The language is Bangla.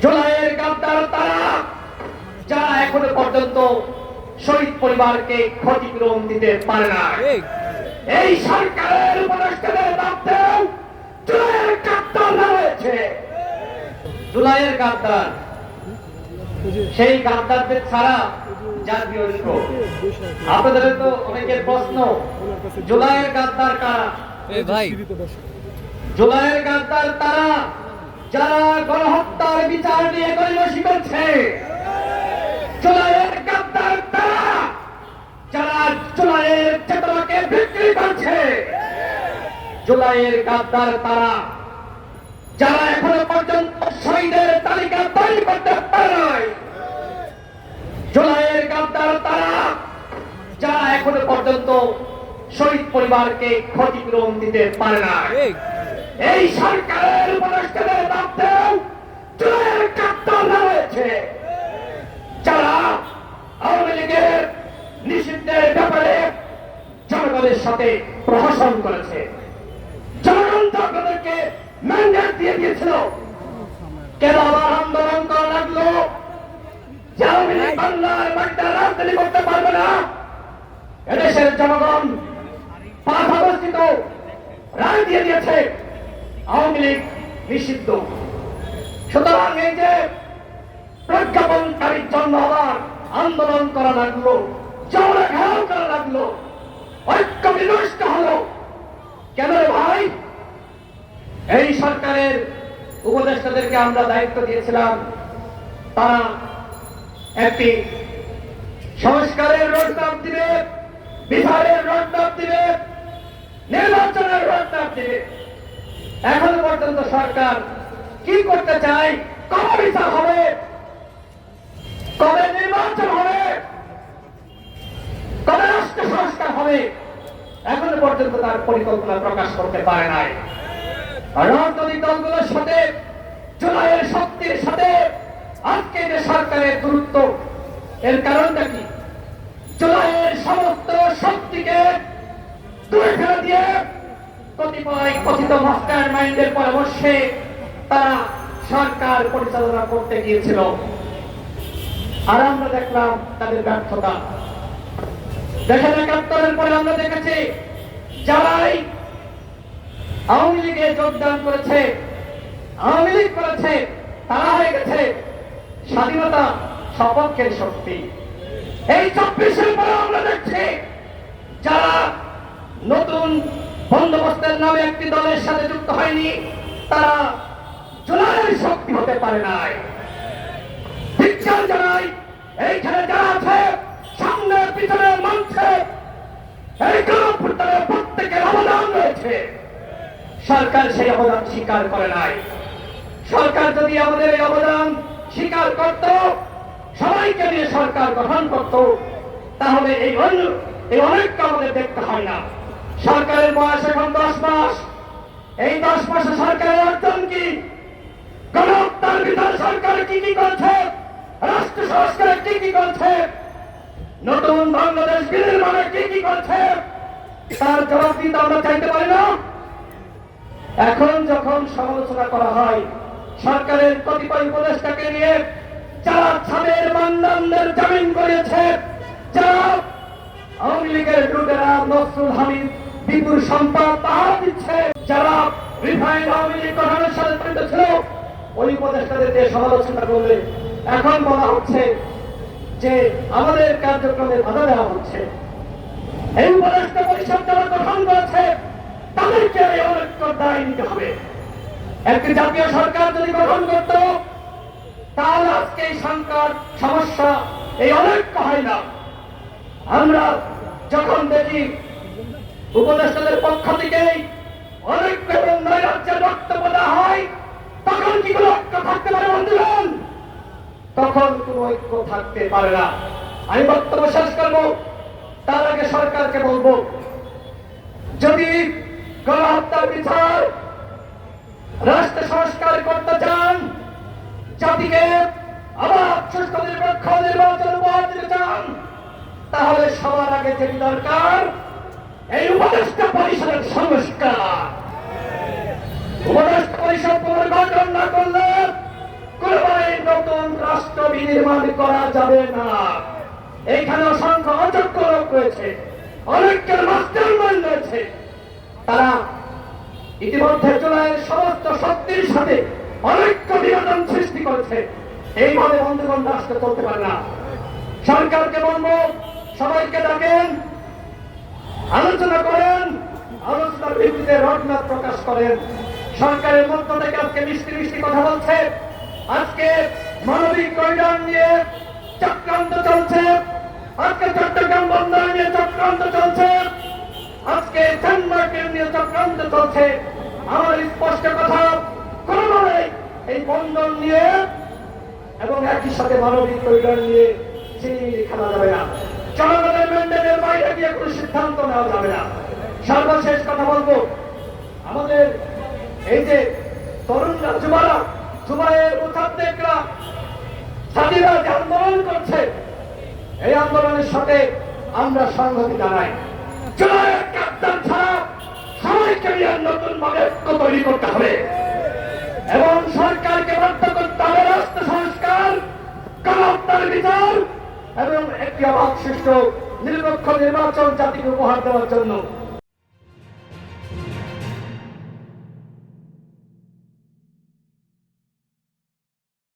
জুলাইয়ের গাদ্দার তারা, যারা এখনো পর্যন্ত শহীদ পরিবারকে ক্ষতিপূরণ দিতে পারে না। এই সরকারের উপদেষ্টাদের মধ্যেও জুলাইয়ের গাদ্দার রয়েছে। জুলাইয়ের গাদ্দার, সেই গাদ্দারদের ছাড়া জাতীয় ঐক্য। আপনাদের তো অনেকের প্রশ্ন, জুলাইয়ের গাদ্দার কারা? ভাই, জুলাইয়ের গাদ্দার তারা যারা গণহত্যার বিচার নিয়ে গরিমসি করছে। জুলাইয়ের গাদ্দার তারা যারা জুলাইয়ের চেতনাকে বিক্রি করছে। জুলাইয়ের গাদ্দার তারা যারা এখনো পর্যন্ত শহীদের তালিকা তৈরি করতে পারে নাই। জুলাইয়ের গাদ্দার তারা যারা এখনো পর্যন্ত শহীদ পরিবারকে ক্ষতিপূরণ দিতে পারে না। এই সরকারের উপদেষ্টাদের মধ্যেও জুলাইয়ের গাদ্দার রয়েছে, যারা আওয়ামী লীগের নিষিদ্ধের ব্যাপারে জনগণের সাথে প্রহসন করেছে। জনগণ তাদেরকে ম্যান্ডেট দিয়ে দিয়েছিল, কেন আবার আন্দোলন করা লাগলো? যে আওয়ামী লীগ বাংলার মাটিতে রাজনীতি করতে পারবে না। এদেশের জনগণ 5 আগস্ট রায় দিয়ে দিয়েছে আওয়ামী লীগ নিষিদ্ধ। সুতরাং এই যে প্রজ্ঞাপনকারীর জন্য আবার আন্দোলন করা লাগলো, জমরা ঘেরাও করা লাগলো, ঐক্য বিনষ্ট হলো কেন রে ভাই? এই সরকারের উপদেষ্টাদেরকে আমরা দায়িত্ব দিয়েছিলাম, তারা একটি সংস্কারের রোডম্যাপ দিবে, বিচারের রোডম্যাপ দিবে, নির্বাচনের রোডম্যাপ দিবে। এখনো পর্যন্ত সরকার কি করতে চায়? কবে বিচার হবে, কবে নির্বাচন হবে, কবে রাষ্ট্র সংস্কার হবে, এখনো পর্যন্ত তার পরিকল্পনা প্রকাশ করতে পারে নাই। রাজনৈতিক দলগুলোর সাথে জুলাইয়ের শক্তির সাথে আজকে যে সরকারের দূরত্ব, এর কারণটা কি? জুলাইয়ের সমস্ত শক্তিকে দূরে ফেলে দিয়ে কতিপয় কথিত মাস্টার মাইন্ডের পরামর্শে তারা সরকার পরিচালনা করতে গিয়েছিল। আর আমরা দেখলাম তাদের ব্যর্থতা। 1971 পরে আমরা দেখেছি যারাই আওয়ামী লীগে যোগদান করেছে, আওয়ামী লীগ করেছে, তারা হয়ে গেছে স্বাধীনতা সপক্ষের শক্তি। এই 24-এর পরে আমরা দেখছি যারা নতুন বন্দোবস্তের নামে একটি দলের সাথে যুক্ত হয়নি, তারা জুলাইয়ের শক্তি হতে পারে নাই। বিজ্ঞান জানাই এইখানে যারা আছে সামনে পিছনে মঞ্চে, এই গণঅভ্যুত্থানের প্রত্যেকের অবদান রয়েছে। সরকার সেই অবদান স্বীকার করে নাই। সরকার যদি আমাদের এই অবদান স্বীকার করত, সবাইকে নিয়ে সরকার গঠন করত, তাহলে এই অনেকটা আমাদের দেখতে হয় না। সরকারের বয়স এখন 10 মাস। এই 10 মাসে সরকারের অর্জন কি? গণহত্যার ভিতরে সরকার কি কি করছে, রাষ্ট্র সংস্কারে কি কি করছে, নতুন বাংলাদেশ বিনির্মাণে কি কি করছে, তার জবাব দিতে আমরা চাইতে পারি না। এখন যখন সমালোচনা করা হয় সরকারের কতিপয় উপদেষ্টাকে নিয়ে, যারা ছাদের মান্দানদের জামিন করেছে, যারা আওয়ামী লীগের বিরুদ্ধেরা নসরুল হামিদ বিপুল সম্পদ পাহারা দিচ্ছে, যারা রিফাইন্ড আওয়ামী লীগ গঠনের সাথে জড়িত ছিল, ওই উপদেষ্টাদের যে সমালোচনা করলে এখন বলা হচ্ছে যে আমাদের কার্যক্রমে বাধা দেওয়া হচ্ছে। এই উপদেষ্টা পরিষদ যারা গঠন করেছে তাদেরকে এই অনৈক্য দায় নিতে হবে। একটি জাতীয় সরকার যদি গঠন করত, তাহলে আজকে এই সমস্যা এই অনৈক্য হয় না। আমরা যখন দেখি উপদেষ্টাদের পক্ষ থেকেই অনৈক্য এবং নৈরাজ্যের বক্তব্য দেওয়া হয়, তখন কি কোনো ঐক্য থাকতে পারে বন্ধুগণ? তখন কোন ঐক্য থাকতে পারে না। আমি বক্তব্য শেষ করব, তার আগে সরকারকে বলবো, যদি গণহত্যার বিচার, রাষ্ট্র সংস্কার করতে চান, জাতিকে আবার সুস্থ নিরপেক্ষ নির্বাচন উপহার দিতে চান, তাহলে সবার আগে যেটি দরকার এই উপদেষ্টা পরিষদের সংস্কার। উপদেষ্টা পরিষদ পুনর্গঠন না করলে কোনোভাবেই রাষ্ট্র বিনির্মাণ করা যাবে না। এইখানে অসংখ্য অযোগ্য লোক রয়েছে, অনেকের মাস্টার মাইন্ড রয়েছে। তারা ইতিমধ্যে জুলাইয়ের সমস্ত শক্তির সাথে অনেক বিনোদন সৃষ্টি করেছে। এইভাবে বন্ধুগণ রাষ্ট্র চলতে পারে না। সরকারকে বলবো, সবাইকে ডাকেন, আলোচনা করেন, আলোচনার ভিত্তিতে রোডম্যাপ প্রকাশ করেন। সরকারের মধ্য থেকে আজকে মিষ্টি মিষ্টি কথা বলছে, আজকে মানবিক করিডর নিয়ে চক্রান্ত চলছে, আজকে চট্টগ্রাম বন্দর নিয়ে চক্রান্ত চলছে, আজকে সেন্টমার্কেট নিয়ে চক্রান্ত চলছে। আমার স্পষ্ট কথা, কোনোভাবে এই বন্দর নিয়ে এবং একই সাথে মানবিক করিডর নিয়ে চিনি খাওয়া যাবে না। জনগণের ম্যান্ডেটের বাইরে গিয়ে কোনো সিদ্ধান্ত নেওয়া যাবে না। সর্বশেষ কথা বলবো, আমাদের এই যে তরুণরা, যুবারা, যুবায়ের মুতাদ্দেকরা, সাথীরা যে আন্দোলন করছে, এই আন্দোলনের সাথে আমরা সংহতি জানাই। জুলাইয়ের কাপ্তান ছাড়া সবাইকে নিয়ে নতুন ভাবে ঐক্য তৈরি করতে হবে এবং সরকারকে বাধ্য করতে হবে রাষ্ট্র সংস্কার, গণহত্যার বিচার এবং একটি অবাধ সুষ্ঠু নিরপেক্ষ নির্বাচন জাতিকে উপহার দেওয়ার জন্য।